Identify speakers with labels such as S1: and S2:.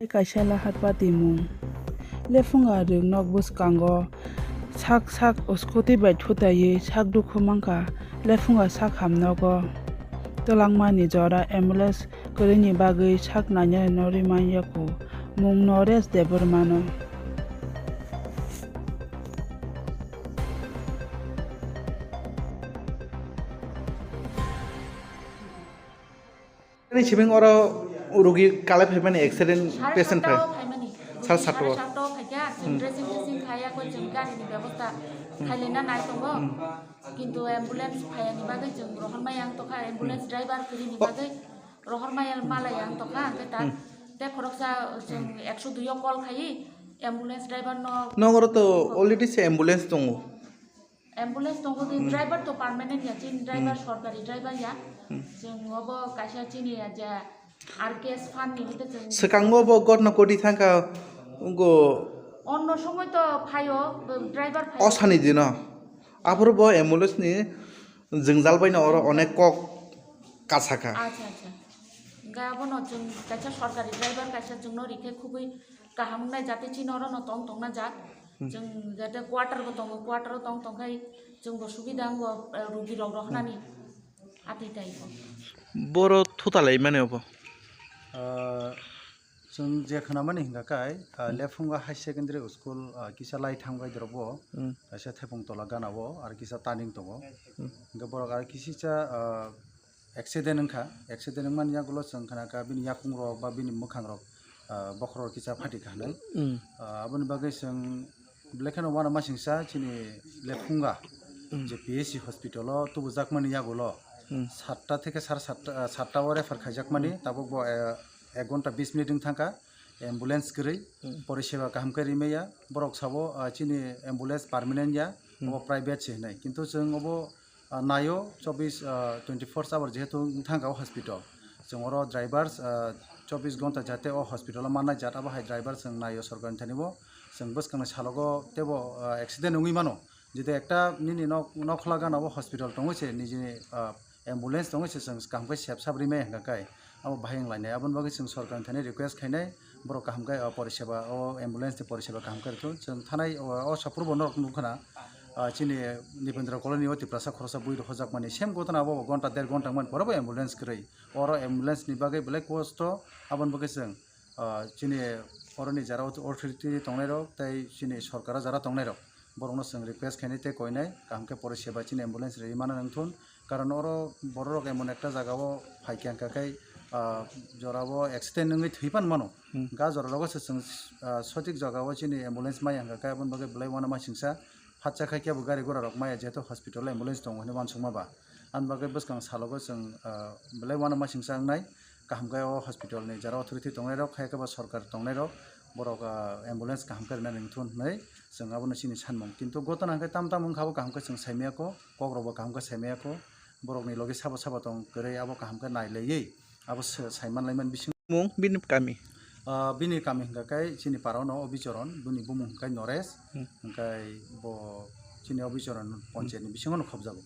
S1: Kaisa lahat patimung lefunga rung nok buskango sak uskoti bai thutaye sak dukhu mangka lefunga sak hamnogo tolangmani jora ambulance korini bagui sak nanya nori manyaku mung nores debormano
S2: Ini cibing oro rugi kalep hemen accident patient
S3: সাড়ে
S2: hai.
S3: সাতটাও
S2: Sar
S3: ফাইকা dressing খাইয়াকো जों गारिनि बेबस्था खायलेना नाय दङ किन्तु ambulance फायानि बागै जों रहरमाय आं तखा एम्बुलेन्स ड्राइभार फोरनि बागै रहरमाय मालाय आं तखा ओमफ्राय दा ते खरकसा जों 102 आव कल खायि एम्बुलेन्स ड्राइभार न
S2: Nongoro to already se ambulance tongo.
S3: Ambulance दङ दि ड्राइभार तो पार्मानेन्ट या चिन ड्राइभार सरकारि ड्राइभार या जों अब कायसा चिनि या आरकेएस फान्डनि हते जों
S2: Sekangmo bo god na kodi thangka ungo
S3: অন্য সময় তো ফাইও driver ফাইও
S2: osani dino. Apur bo ambulance ni jengjal bai na oro onek kok kasaka.
S3: আচ্ছা আচ্ছা গাবনো जों কাইসা সরকারি ড্রাইভার কাইসা जों রিকে খুবই কাহামনাय जाते चिनर न तंग तंगना जात जों जाते क्वार्टार तंग तंगखाय जोंबो सुबिदा आंगो रुगि रग रहनानि आति ताइबो
S2: Boro thutalai mane obo.
S4: जों जे खोनामानि हिंगाखाय लेफुंगा हाई सेकेन्डारि स्कुल किसा लाई थांबाय द्रबो एसे थेफुं तला गानावो आरो किसा टार्निं दङ हिंगा बरक आरो किसिसा एक्सिडेन्ट मानि यागुलो जों खोनाका बिनि याकुं रक बा बिनि मोखां रक बखर किसा फाटि खानाय आबोनि बागै जों लेखानो वाना मासिंसा चिनि लेफुंगा जे पिएससि हस्पिटालाव तुबु जाकमानि यागुलो 7टा থেকে 7:30 ও রেফার খাইজাকমানি তাবো 1 ঘন্টা 20 মিনিট থাকা অ্যাম্বুলেন্স গরৈ পরিষেবা কাহামকারি মেয়া বরক সাবো চিনি অ্যাম্বুলেন্স পার্মানেন্ট या ও প্রাইভেট সেহনাই কিন্তু जों অবো নাयो 24 আওয়ার যেহেতু থাকা হসপিটাল जों অর ড্রাইভারস 24 ঘন্টা যাতে ও হসপিটাল মানাই জাতাবো হাই ড্রাইভার जों নাयो সরকারनि थानिबो जों बसखांना सालगो तेबो एक्सिडेन्ट नङि मानो যদি একটা নিনি নখলা গানাবো হসপিটাল দङছে निजे एम्बुलेंस दङ से जों कामखै सेब साब्रै मे हंगाखाय अब बाहायं लायनाय आबन बागै जों सरकारनि थाने रिक्वेस्ट खायनाय बर कामखाय परिसेबा ओ एम्बुलेंस नि परिसेबा कामखाय तो जों थानाय ओ सापुर बन नुखना चिनि निबेन्द्र कॉलोनी अति प्रसा खरसा बुइ हजाक माने सेम गतना अब घंटा 1.5 घंटा मन परबो एम्बुलेंस गरै और एम्बुलेंस नि बागै बेले कष्ट आबन बागै जों चिनि अरनि जारा अथॉरिटी दंनाय र ताई चिनि सरकारा जारा दंनाय र बरनो जों रिक्वेस्ट खायनाय ते कयनाय कामखे परिसेबा चिनि एम्बुलेंस रै माना नंथुन कारण अरो बररक एमन एकटा जागाव फाइक्यांखाखाय जराबो एक्सिडेन्ट नङै थैपान मानो गा जरालगो जों सঠিক जागाव चिनि एम्बुलेंस माय हंगाखाय आबन बागै बेले वाना मासिंसा फाच्चा खायकियाबो गारि गरा रक माया जेहेतु हस्पिटाल एम्बुलेंस दङ होनो वानसुमाबा आन बागै बसखां सालगो जों बेले वाना मासिंसा आंनाय कामगाय हस्पिटाल नि जारा अथॉरिटी दंनाय र खायकाबा सरकार दंनाय र बरक एम्बुलेंस कामखारना नंथुन नै जों आबोनो सिनि सानमं किन्तु गतना हाय ताम ओंखाबो कामखौ जों सायमायाको कग्रबो कामखौ सायमायाको बरकनि लगे साबा दं गरै आबो कामखौ नायलायै आबो सायमानलायमान बिसिं
S2: Mung bin kami.
S4: बिनि कामि हंगाखाय चिनि पारावनो अबिचरन बुनि बुमुं हंगाय नरेश हंगाय बो चिनि अबिचरन पन्चायतनि बिसिङावनो खबजाबो